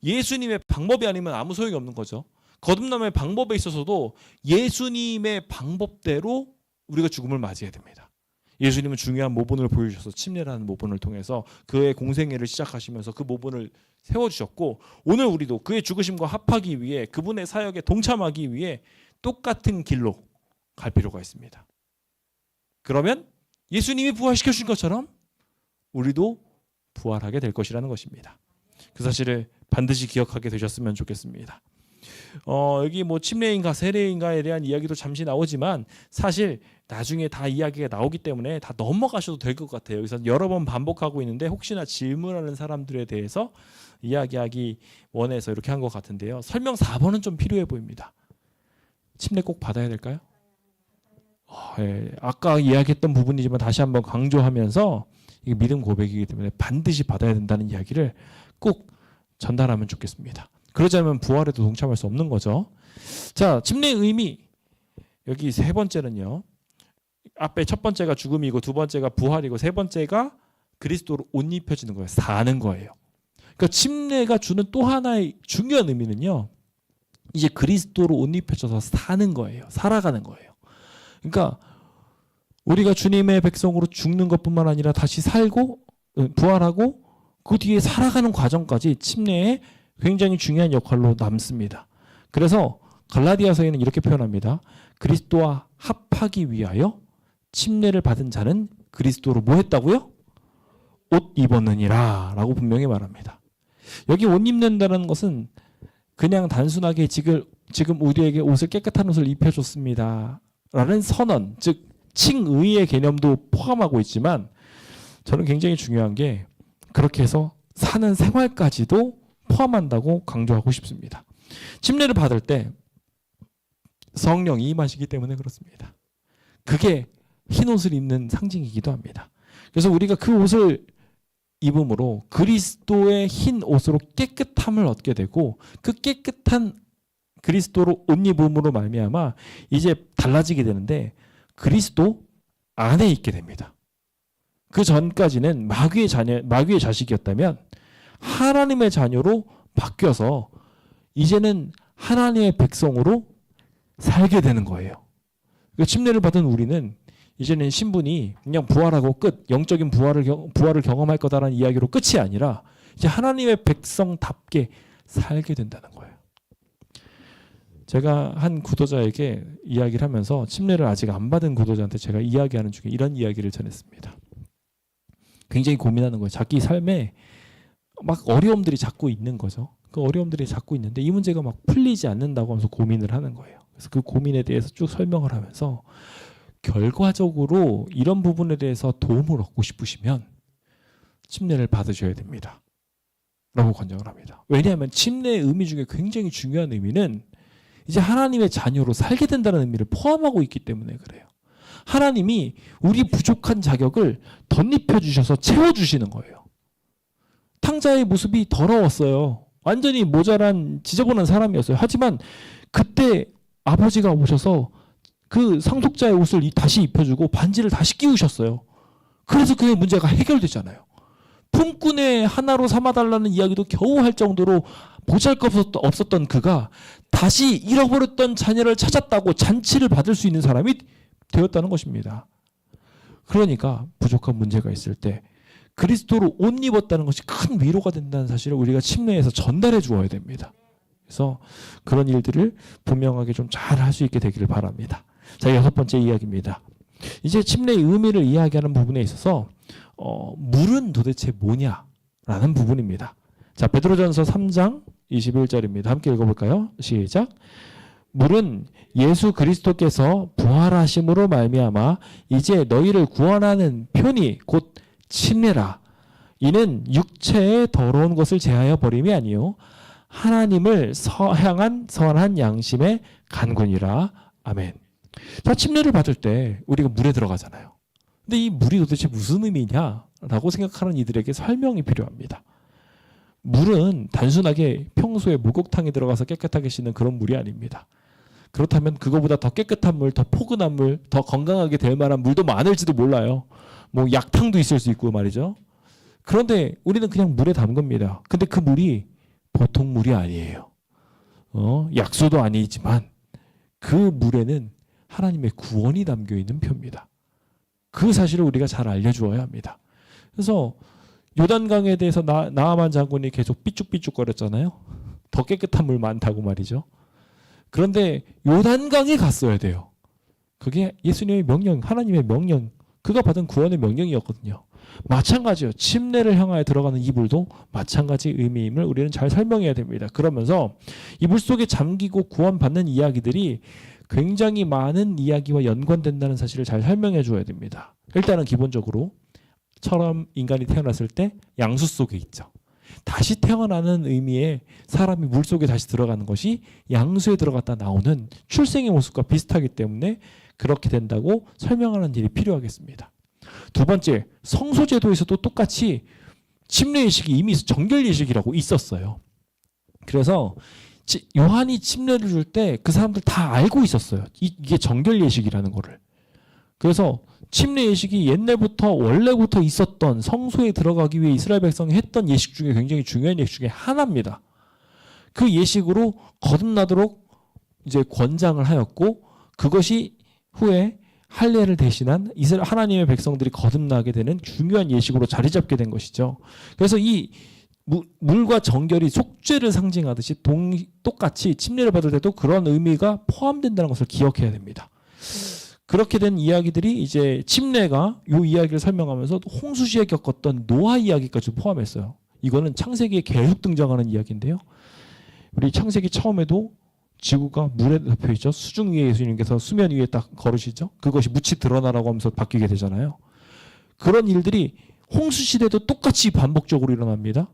예수님의 방법이 아니면 아무 소용이 없는 거죠. 거듭남의 방법에 있어서도 예수님의 방법대로 우리가 죽음을 맞이해야 됩니다. 예수님은 중요한 모본을 보여주셔서 침례라는 모본을 통해서 그의 공생애를 시작하시면서 그 모본을 세워주셨고, 오늘 우리도 그의 죽으심과 합하기 위해, 그분의 사역에 동참하기 위해 똑같은 길로 갈 필요가 있습니다. 그러면 예수님이 부활시켜 주신 것처럼 우리도 부활하게 될 것이라는 것입니다. 그 사실을 반드시 기억하게 되셨으면 좋겠습니다. 여기 뭐 침례인가 세례인가에 대한 이야기도 잠시 나오지만 사실 나중에 다 이야기가 나오기 때문에 다 넘어가셔도 될 것 같아요. 여기서 여러 번 반복하고 있는데 혹시나 질문하는 사람들에 대해서 이야기하기 원해서 이렇게 한 것 같은데요. 설명 4번은 좀 필요해 보입니다. 침례 꼭 받아야 될까요? 예, 아까 이야기했던 부분이지만 다시 한번 강조하면서 이게 믿음 고백이기 때문에 반드시 받아야 된다는 이야기를 꼭 전달하면 좋겠습니다. 그러지 않으면 부활에도 동참할 수 없는 거죠. 자, 침례의 의미. 여기 세 번째는요. 앞에 첫 번째가 죽음이고 두 번째가 부활이고 세 번째가 그리스도로 옷 입혀지는 거예요. 사는 거예요. 그러니까 침례가 주는 또 하나의 중요한 의미는요. 이제 그리스도로 옷 입혀져서 사는 거예요. 살아가는 거예요. 그러니까 우리가 주님의 백성으로 죽는 것뿐만 아니라 다시 살고 부활하고 그 뒤에 살아가는 과정까지 침례에 굉장히 중요한 역할로 남습니다. 그래서 갈라디아서에는 이렇게 표현합니다. 그리스도와 합하기 위하여 침례를 받은 자는 그리스도로 뭐 했다고요? 옷 입었느니라 라고 분명히 말합니다. 여기 옷 입는다는 것은 그냥 단순하게 지금 우리에게 옷을 깨끗한 옷을 입혀줬습니다 라는 선언, 즉 칭의의 개념도 포함하고 있지만 저는 굉장히 중요한 게 그렇게 해서 사는 생활까지도 포함한다고 강조하고 싶습니다. 침례를 받을 때 성령이 임하시기 때문에 그렇습니다. 그게 흰 옷을 입는 상징이기도 합니다. 그래서 우리가 그 옷을 입음으로 그리스도의 흰 옷으로 깨끗함을 얻게 되고 그 깨끗한 그리스도로 옷 입음으로 말미암아 이제 달라지게 되는데 그리스도 안에 있게 됩니다. 그 전까지는 마귀의 자식이었다면 하나님의 자녀로 바뀌어서 이제는 하나님의 백성으로 살게 되는 거예요. 그러니까 침례를 받은 우리는 이제는 신분이 그냥 부활하고 끝, 영적인 부활을 경험할 거다라는 이야기로 끝이 아니라 이제 하나님의 백성답게 살게 된다는 거예요. 제가 한 구도자에게 이야기를 하면서 침례를 아직 안 받은 구도자한테 제가 이야기하는 중에 이런 이야기를 전했습니다. 굉장히 고민하는 거예요. 자기 삶에 막 어려움들이 자꾸 있는 거죠. 그 어려움들이 자꾸 있는데 이 문제가 막 풀리지 않는다고 하면서 고민을 하는 거예요. 그래서 그 고민에 대해서 쭉 설명을 하면서 결과적으로 이런 부분에 대해서 도움을 얻고 싶으시면 침례를 받으셔야 됩니다. 라고 권장을 합니다. 왜냐하면 침례의 의미 중에 굉장히 중요한 의미는 이제 하나님의 자녀로 살게 된다는 의미를 포함하고 있기 때문에 그래요. 하나님이 우리 부족한 자격을 덧입혀 주셔서 채워주시는 거예요. 탕자의 모습이 더러웠어요. 완전히 모자란 지저분한 사람이었어요. 하지만 그때 아버지가 오셔서 그 상속자의 옷을 다시 입혀주고 반지를 다시 끼우셨어요. 그래서 그의 문제가 해결되잖아요. 품꾼의 하나로 삼아달라는 이야기도 겨우 할 정도로 보잘것없었던 그가 다시 잃어버렸던 자녀를 찾았다고 잔치를 받을 수 있는 사람이 되었다는 것입니다. 그러니까 부족한 문제가 있을 때 그리스도로 옷 입었다는 것이 큰 위로가 된다는 사실을 우리가 침례에서 전달해 주어야 됩니다. 그래서 그런 일들을 분명하게 좀 잘 할 수 있게 되기를 바랍니다. 자, 6번째 이야기입니다. 이제 침례의 의미를 이야기하는 부분에 있어서 물은 도대체 뭐냐라는 부분입니다. 자, 베드로전서 3장 21절입니다. 함께 읽어볼까요? 시작. 물은 예수 그리스도께서 부활하심으로 말미암아 이제 너희를 구원하는 편이 곧 침례라. 이는 육체의 더러운 것을 제하여 버림이 아니요 하나님을 향한 선한 양심의 간군이라. 아멘. 자, 침례를 받을 때 우리가 물에 들어가잖아요. 근데 이 물이 도대체 무슨 의미냐라고 생각하는 이들에게 설명이 필요합니다. 물은 단순하게 평소에 목욕탕에 들어가서 깨끗하게 씻는 그런 물이 아닙니다. 그렇다면 그거보다 더 깨끗한 물, 더 포근한 물, 더 건강하게 될 만한 물도 많을지도 몰라요. 뭐 약탕도 있을 수 있고 말이죠. 그런데 우리는 그냥 물에 담급니다. 근데 그 물이 보통 물이 아니에요. 약수도 아니지만 그 물에는 하나님의 구원이 담겨 있는 표입니다. 그 사실을 우리가 잘 알려주어야 합니다. 그래서 요단강에 대해서 나아만 장군이 계속 삐죽삐죽거렸잖아요. 더 깨끗한 물 많다고 말이죠. 그런데 요단강에 갔어야 돼요. 그게 예수님의 명령, 하나님의 명령, 그가 받은 구원의 명령이었거든요. 마찬가지요. 침례를 향하여 들어가는 이 물도 마찬가지 의미임을 우리는 잘 설명해야 됩니다. 그러면서 이 물 속에 잠기고 구원받는 이야기들이 굉장히 많은 이야기와 연관된다는 사실을 잘 설명해 줘야 됩니다. 일단은 기본적으로 처럼 인간이 태어났을 때 양수 속에 있죠. 다시 태어나는 의미의 사람이 물 속에 다시 들어가는 것이 양수에 들어갔다 나오는 출생의 모습과 비슷하기 때문에 그렇게 된다고 설명하는 일이 필요하겠습니다. 두 번째, 성소제도에서도 똑같이 침례의식이 이미 정결의식이라고 있었어요. 그래서 요한이 침례를 줄 때 그 사람들 다 알고 있었어요. 이게 정결예식이라는 거를. 그래서 침례예식이 옛날부터 원래부터 있었던 성소에 들어가기 위해 이스라엘 백성이 했던 예식 중에 굉장히 중요한 예식 중에 하나입니다. 그 예식으로 거듭나도록 이제 권장을 하였고 그것이 후에 할례를 대신한 이스라엘 하나님의 백성들이 거듭나게 되는 중요한 예식으로 자리 잡게 된 것이죠. 그래서 이 물과 정결이 속죄를 상징하듯이 똑같이 침례를 받을 때도 그런 의미가 포함된다는 것을 기억해야 됩니다. 그렇게 된 이야기들이 이제 침례가 이 이야기를 설명하면서 홍수시에 겪었던 노아 이야기까지 포함했어요. 이거는 창세기에 계속 등장하는 이야기인데요. 우리 창세기 처음에도 지구가 물에 덮여 있죠. 수중 위에 예수님께서 수면 위에 딱 걸으시죠. 그것이 묻히 드러나라고 하면서 바뀌게 되잖아요. 그런 일들이 홍수 시대도 똑같이 반복적으로 일어납니다.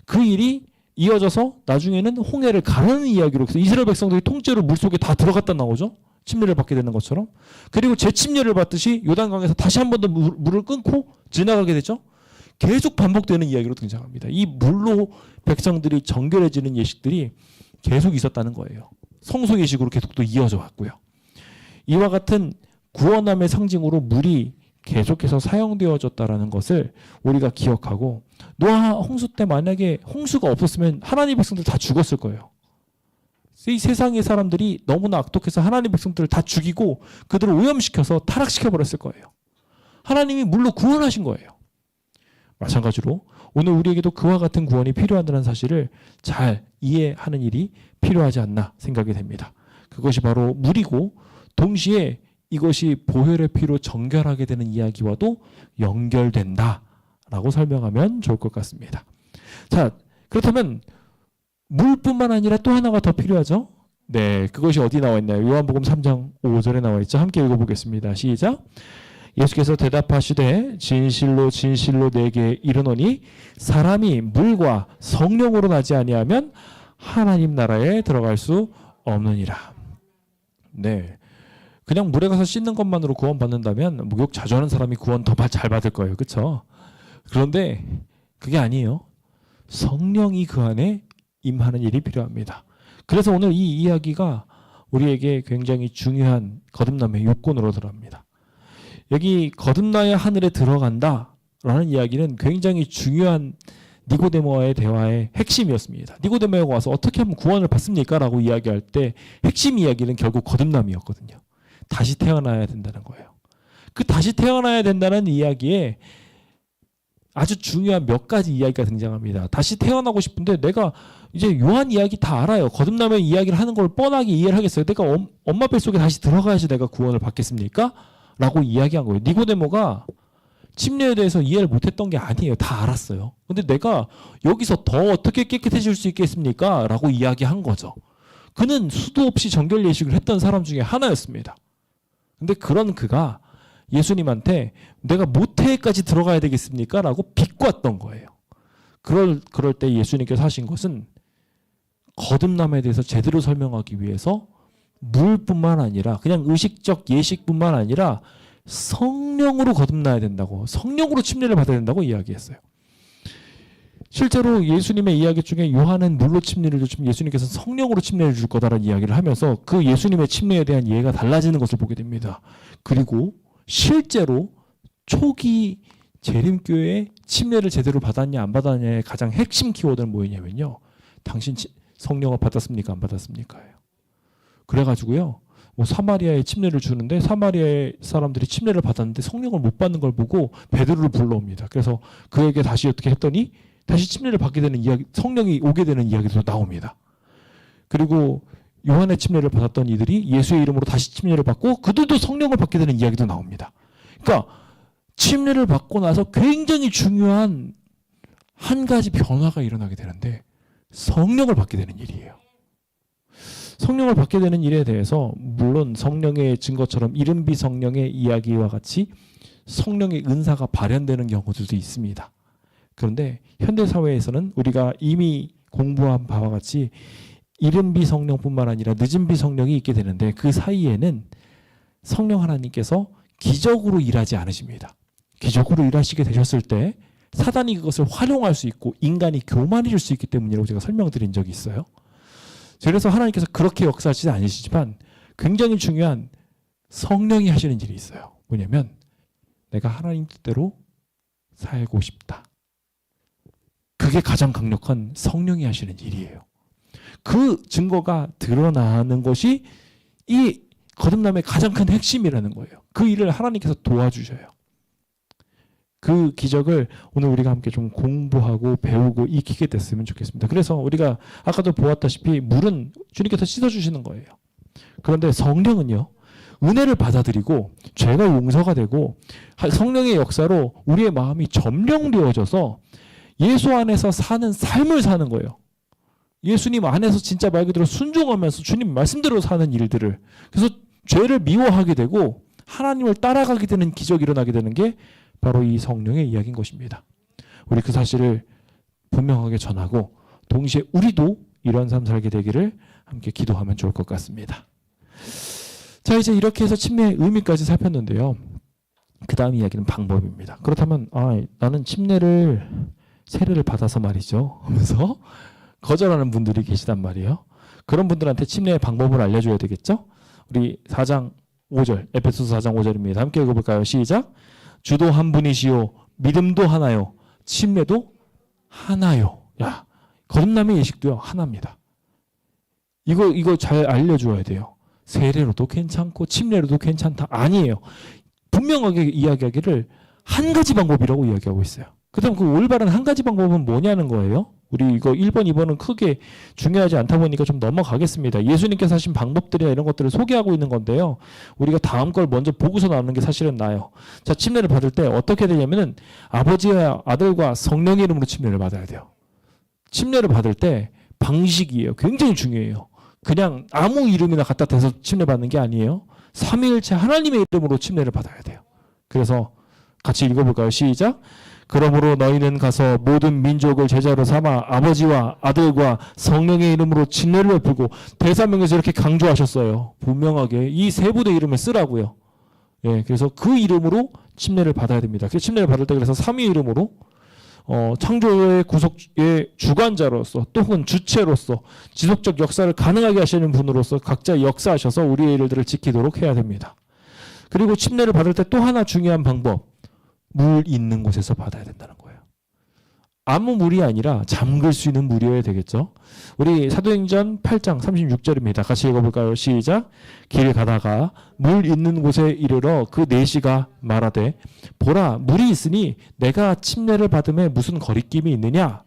그 일이 이어져서 나중에는 홍해를 가르는 이야기로 해서 이스라엘 백성들이 통째로 물속에 다 들어갔다 나오죠. 침례를 받게 되는 것처럼. 그리고 재침례를 받듯이 요단강에서 다시 한 번 더 물을 끊고 지나가게 되죠. 계속 반복되는 이야기로 등장합니다. 이 물로 백성들이 정결해지는 예식들이 계속 있었다는 거예요. 성소 예식으로 계속 또 이어져 왔고요. 이와 같은 구원함의 상징으로 물이 계속해서 사용되어졌다라는 것을 우리가 기억하고, 노아 홍수 때 만약에 홍수가 없었으면 하나님 백성들 다 죽었을 거예요. 이 세상의 사람들이 너무나 악독해서 하나님 백성들을 다 죽이고 그들을 오염시켜서 타락시켜 버렸을 거예요. 하나님이 물로 구원하신 거예요. 마찬가지로 오늘 우리에게도 그와 같은 구원이 필요하다는 사실을 잘 이해하는 일이 필요하지 않나 생각이 됩니다. 그것이 바로 물이고, 동시에 이것이 보혈의 피로 정결하게 되는 이야기와도 연결된다라고 설명하면 좋을 것 같습니다. 자, 그렇다면 물뿐만 아니라 또 하나가 더 필요하죠. 네, 그것이 어디 나와 있나요? 요한복음 3장 5절에 나와 있죠. 함께 읽어보겠습니다. 시작. 예수께서 대답하시되 진실로 진실로 내게 이르노니 사람이 물과 성령으로 나지 아니하면 하나님 나라에 들어갈 수 없느니라. 네, 그냥 물에 가서 씻는 것만으로 구원 받는다면 목욕 자주 하는 사람이 구원 더 잘 받을 거예요. 그렇죠? 그런데 그게 아니에요. 성령이 그 안에 임하는 일이 필요합니다. 그래서 오늘 이 이야기가 우리에게 굉장히 중요한 거듭남의 요건으로 들어갑니다. 여기 거듭나야 하늘에 들어간다라는 이야기는 굉장히 중요한 니고데모와의 대화의 핵심이었습니다. 니고데모가 와서 어떻게 하면 구원을 받습니까? 라고 이야기할 때 핵심 이야기는 결국 거듭남이었거든요. 다시 태어나야 된다는 거예요. 그 다시 태어나야 된다는 이야기에 아주 중요한 몇 가지 이야기가 등장합니다. 다시 태어나고 싶은데 내가 이제 요한 이야기 다 알아요. 거듭남의 이야기를 하는 걸 뻔하게 이해를 하겠어요. 내가 엄마 뱃속에 다시 들어가야지 내가 구원을 받겠습니까? 라고 이야기한 거예요. 니고데모가 침례에 대해서 이해를 못했던 게 아니에요. 다 알았어요. 근데 내가 여기서 더 어떻게 깨끗해질 수 있겠습니까? 라고 이야기한 거죠. 그는 수도 없이 정결 예식을 했던 사람 중에 하나였습니다. 근데 그런 그가 예수님한테 내가 모태까지 들어가야 되겠습니까? 라고 비꼬았던 거예요. 그럴 때 예수님께서 하신 것은 거듭남에 대해서 제대로 설명하기 위해서 물뿐만 아니라 그냥 의식적 예식뿐만 아니라 성령으로 거듭나야 된다고, 성령으로 침례를 받아야 된다고 이야기했어요. 실제로 예수님의 이야기 중에 요한은 물로 침례를 주시면 예수님께서는 성령으로 침례를 줄 거다라는 이야기를 하면서 그 예수님의 침례에 대한 이해가 달라지는 것을 보게 됩니다. 그리고 실제로 초기 재림교회 침례를 제대로 받았냐 안 받았냐의 가장 핵심 키워드는 뭐였냐면요, 당신 성령을 받았습니까 안 받았습니까예요. 그래가지고요, 뭐 사마리아에 침례를 주는데 사마리아의 사람들이 침례를 받았는데 성령을 못 받는 걸 보고 베드로를 불러옵니다. 그래서 그에게 다시 어떻게 했더니 다시 침례를 받게 되는 이야기, 성령이 오게 되는 이야기도 나옵니다. 그리고 요한의 침례를 받았던 이들이 예수의 이름으로 다시 침례를 받고 그들도 성령을 받게 되는 이야기도 나옵니다. 그러니까 침례를 받고 나서 굉장히 중요한 한 가지 변화가 일어나게 되는데 성령을 받게 되는 일이에요. 성령을 받게 되는 일에 대해서 물론 성령의 증거처럼 이른비 성령의 이야기와 같이 성령의 은사가 발현되는 경우들도 있습니다. 그런데 현대사회에서는 우리가 이미 공부한 바와 같이 이른비 성령뿐만 아니라 늦은비 성령이 있게 되는데 그 사이에는 성령 하나님께서 기적으로 일하지 않으십니다. 기적으로 일하시게 되셨을 때 사단이 그것을 활용할 수 있고 인간이 교만해질 수 있기 때문이라고 제가 설명드린 적이 있어요. 그래서 하나님께서 그렇게 역사하시지 않으시지만 굉장히 중요한 성령이 하시는 일이 있어요. 뭐냐면 내가 하나님 뜻대로 살고 싶다. 그게 가장 강력한 성령이 하시는 일이에요. 그 증거가 드러나는 것이 이 거듭남의 가장 큰 핵심이라는 거예요. 그 일을 하나님께서 도와주셔요. 그 기적을 오늘 우리가 함께 좀 공부하고 배우고 익히게 됐으면 좋겠습니다. 그래서 우리가 아까도 보았다시피 물은 주님께서 씻어주시는 거예요. 그런데 성령은요, 은혜를 받아들이고 죄가 용서가 되고 성령의 역사로 우리의 마음이 점령되어져서 예수 안에서 사는 삶을 사는 거예요. 예수님 안에서 진짜 말 그대로 순종하면서 주님 말씀대로 사는 일들을, 그래서 죄를 미워하게 되고 하나님을 따라가게 되는 기적이 일어나게 되는 게 바로 이 성령의 이야기인 것입니다. 우리 그 사실을 분명하게 전하고 동시에 우리도 이런 삶 살게 되기를 함께 기도하면 좋을 것 같습니다. 자, 이제 이렇게 해서 침례의 의미까지 살폈는데요. 그 다음 이야기는 방법입니다. 그렇다면 나는 세례를 받아서 말이죠 하면서 거절하는 분들이 계시단 말이에요. 그런 분들한테 침례의 방법을 알려줘야 되겠죠. 우리 4장 5절, 에베소서 4장 5절입니다. 함께 읽어볼까요? 시작. 주도 한 분이시요 믿음도 하나요 침례도 하나요. 야, 거듭남의 예식도요 하나입니다. 이거 잘 알려줘야 돼요. 세례로도 괜찮고 침례로도 괜찮다. 아니에요. 분명하게 이야기하기를 한 가지 방법이라고 이야기하고 있어요. 그다음 그 올바른 한 가지 방법은 뭐냐는 거예요. 우리 이거 1번, 2번은 크게 중요하지 않다 보니까 좀 넘어가겠습니다. 예수님께서 하신 방법들이나 이런 것들을 소개하고 있는 건데요. 우리가 다음 걸 먼저 보고서 나오는 게 사실은 나아요. 자, 침례를 받을 때 어떻게 되냐면은 아버지와 아들과 성령의 이름으로 침례를 받아야 돼요. 침례를 받을 때 방식이에요. 굉장히 중요해요. 그냥 아무 이름이나 갖다 대서 침례 받는 게 아니에요. 삼위일체 하나님의 이름으로 침례를 받아야 돼요. 그래서 같이 읽어볼까요? 시작. 그러므로 너희는 가서 모든 민족을 제자로 삼아 아버지와 아들과 성령의 이름으로 침례를 베풀고, 대사명에서 이렇게 강조하셨어요. 분명하게 이 세 분의 이름을 쓰라고요. 예, 그래서 그 이름으로 침례를 받아야 됩니다. 그 침례를 받을 때 그래서 삼위 이름으로 창조의 구속의 주관자로서 또는 주체로서 지속적 역사를 가능하게 하시는 분으로서 각자 역사하셔서 우리의 일들을 지키도록 해야 됩니다. 그리고 침례를 받을 때 또 하나 중요한 방법, 물 있는 곳에서 받아야 된다는 거예요. 아무 물이 아니라 잠글 수 있는 물이어야 되겠죠. 우리 사도행전 8장 36절입니다. 같이 읽어볼까요? 시작. 길 가다가 물 있는 곳에 이르러 그 내시가 말하되 보라 물이 있으니 내가 침례를 받음에 무슨 거리낌이 있느냐.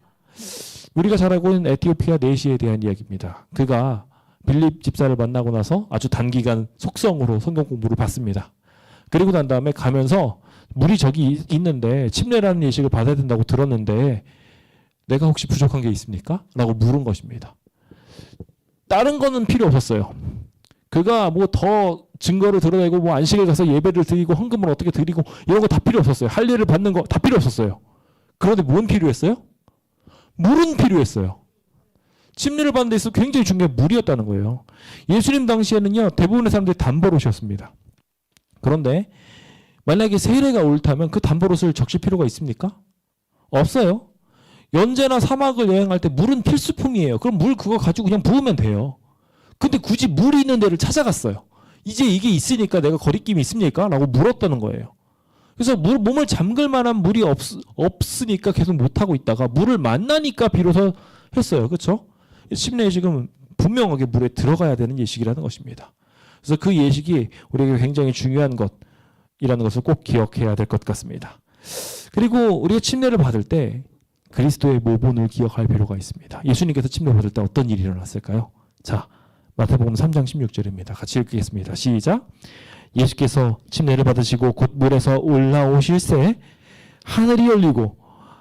우리가 잘 알고 있는 에티오피아 내시에 대한 이야기입니다. 그가 빌립 집사를 만나고 나서 아주 단기간 속성으로 성경 공부를 받습니다. 그리고 난 다음에 가면서 물이 저기 있는데 침례라는 예식을 받아야 된다고 들었는데 내가 혹시 부족한 게 있습니까? 라고 물은 것입니다. 다른 거는 필요 없었어요. 그가 뭐 더 증거를 드러내고 뭐 안식에 가서 예배를 드리고 헌금을 어떻게 드리고 이런 거 다 필요 없었어요. 할례를 받는 거 다 필요 없었어요. 그런데 뭔 필요했어요? 물은 필요했어요. 침례를 받는 데 있어서 굉장히 중요한 물이었다는 거예요. 예수님 당시에는요 대부분의 사람들이 담버릇이었습니다. 그런데 만약에 세례가 옳다면 그 담버릇을 적실 필요가 있습니까? 없어요. 연제나 사막을 여행할 때 물은 필수품이에요. 그럼 물 그거 가지고 그냥 부으면 돼요. 근데 굳이 물이 있는 데를 찾아갔어요. 이제 이게 있으니까 내가 거리낌이 있습니까? 라고 물었다는 거예요. 그래서 몸을 잠글 만한 물이 없으니까 계속 못하고 있다가 물을 만나니까 비로소 했어요. 그렇죠? 침례 예식은 분명하게 물에 들어가야 되는 예식이라는 것입니다. 그래서 그 예식이 우리에게 굉장히 중요한 것이라는 것을 꼭 기억해야 될 것 같습니다. 그리고 우리가 침례를 받을 때 그리스도의 모본을 기억할 필요가 있습니다. 예수님께서 침례 받을 때 어떤 일이 일어났을까요? 자, 마태복음 3장 16절입니다. 같이 읽겠습니다. 시작. 예수께서 침례를 받으시고 곧 물에서 올라오실새 하늘이 열리고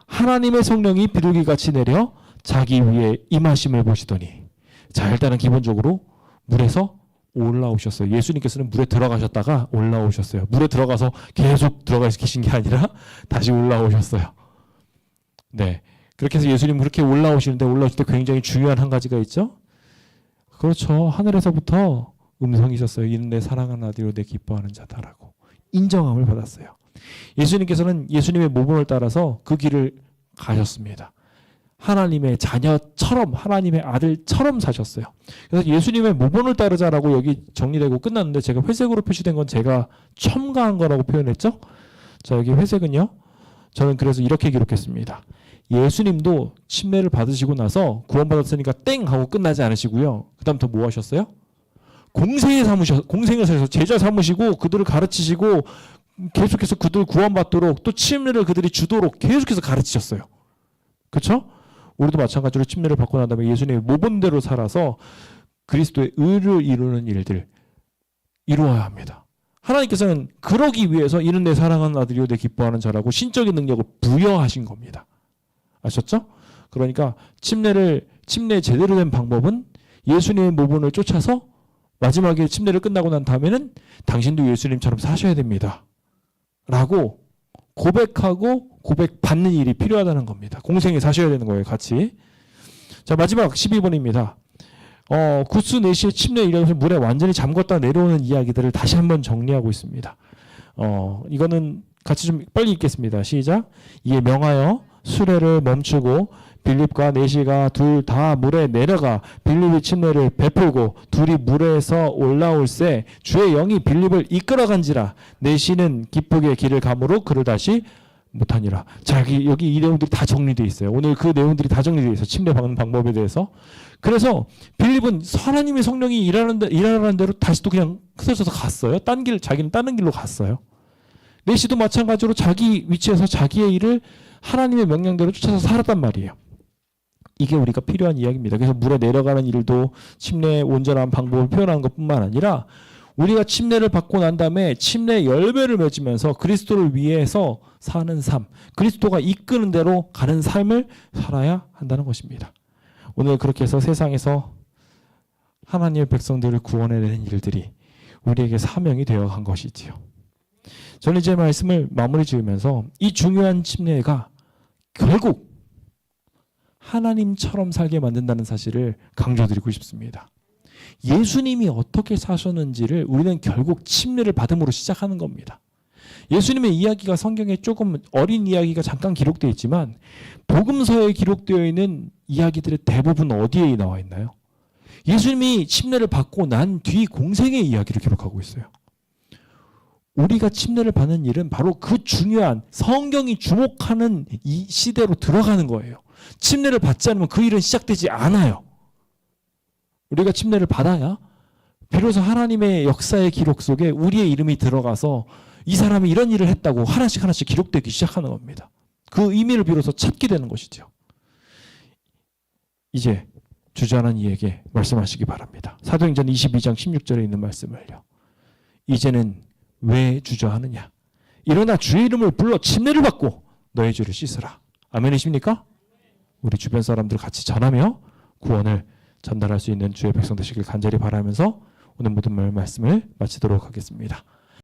하나님의 성령이 비둘기같이 내려 자기 위에 임하심을 보시더니, 자, 일단은 기본적으로 물에서 올라오셨어요. 예수님께서는 물에 들어가셨다가 올라오셨어요. 물에 들어가서 계속 들어가 계신 게 아니라 다시 올라오셨어요. 네, 그렇게 해서 예수님 그렇게 올라오시는데 올라오실 때 굉장히 중요한 한 가지가 있죠. 그렇죠. 하늘에서부터 음성이 있었어요. 이는 내 사랑하는 아들이요 내 기뻐하는 자다라고 인정함을 받았어요. 예수님께서는 예수님의 모범을 따라서 그 길을 가셨습니다. 하나님의 자녀처럼, 하나님의 아들처럼 사셨어요. 그래서 예수님의 모본을 따르자라고 여기 정리되고 끝났는데 제가 회색으로 표시된 건 제가 첨가한 거라고 표현했죠. 자, 여기 회색은요, 저는 그래서 이렇게 기록했습니다. 예수님도 침례를 받으시고 나서 구원받았으니까 땡 하고 끝나지 않으시고요. 그 다음부터 뭐 하셨어요? 공생을 해서 제자 삼으시고 그들을 가르치시고 계속해서 그들 구원받도록 또 침례를 그들이 주도록 계속해서 가르치셨어요. 그렇죠? 우리도 마찬가지로 침례를 받고 난 다음에 예수님의 모본대로 살아서 그리스도의 의를 이루는 일들 이루어야 합니다. 하나님께서는 그러기 위해서 이는 내 사랑하는 아들이요 내 기뻐하는 자라고 신적인 능력을 부여하신 겁니다. 아셨죠? 그러니까 침례 제대로 된 방법은 예수님의 모본을 쫓아서 마지막에 침례를 끝나고 난 다음에는 당신도 예수님처럼 사셔야 됩니다. 라고 고백하고 고백받는 일이 필요하다는 겁니다. 공생에 사셔야 되는 거예요. 같이. 자, 마지막 12번입니다. 구스 4시에 침례에 이르러서 물에 완전히 잠궜다 내려오는 이야기들을 다시 한번 정리하고 있습니다. 이거는 같이 좀 빨리 읽겠습니다. 시작. 이에 명하여 수레를 멈추고 빌립과 내시가 둘 다 물에 내려가 빌립이 침례를 베풀고 둘이 물에서 올라올새 주의 영이 빌립을 이끌어간지라 내시는 기쁘게 길을 가므로 그를 다시 못하니라. 자, 여기 이 내용들이 다 정리되어 있어요. 오늘 그 내용들이 다 정리되어 있어요. 침례 받는 방법에 대해서. 그래서 빌립은 하나님의 성령이 일하라는 대로 다시 또 그냥 흩어져서 갔어요. 자기는 다른 길로 갔어요. 내시도 마찬가지로 자기 위치에서 자기의 일을 하나님의 명령대로 쫓아서 살았단 말이에요. 이게 우리가 필요한 이야기입니다. 그래서 물에 내려가는 일도 침례의 온전한 방법을 표현하는 것뿐만 아니라 우리가 침례를 받고 난 다음에 침례의 열매를 맺으면서 그리스도를 위해서 사는 삶, 그리스도가 이끄는 대로 가는 삶을 살아야 한다는 것입니다. 오늘 그렇게 해서 세상에서 하나님의 백성들을 구원해내는 일들이 우리에게 사명이 되어간 것이지요. 저는 이제 말씀을 마무리 지으면서 이 중요한 침례가 결국 하나님처럼 살게 만든다는 사실을 강조드리고 싶습니다. 예수님이 어떻게 사셨는지를 우리는 결국 침례를 받음으로 시작하는 겁니다. 예수님의 이야기가 성경에 조금 어린 이야기가 잠깐 기록되어 있지만 복음서에 기록되어 있는 이야기들의 대부분 어디에 나와 있나요? 예수님이 침례를 받고 난 뒤 공생의 이야기를 기록하고 있어요. 우리가 침례를 받는 일은 바로 그 중요한 성경이 주목하는 이 시대로 들어가는 거예요. 침례를 받지 않으면 그 일은 시작되지 않아요. 우리가 침례를 받아야 비로소 하나님의 역사의 기록 속에 우리의 이름이 들어가서 이 사람이 이런 일을 했다고 하나씩 기록되기 시작하는 겁니다. 그 의미를 비로소 찾게 되는 것이죠. 이제 주저하는 이에게 말씀하시기 바랍니다. 사도행전 22장 16절에 있는 말씀을요. 이제는 왜 주저하느냐? 일어나 주의 이름을 불러 침례를 받고 너의 죄를 씻으라. 아멘이십니까? 우리 주변 사람들 같이 전하며 구원을 전달할 수 있는 주의 백성 되시길 간절히 바라면서 오늘 모든 말씀을 마치도록 하겠습니다.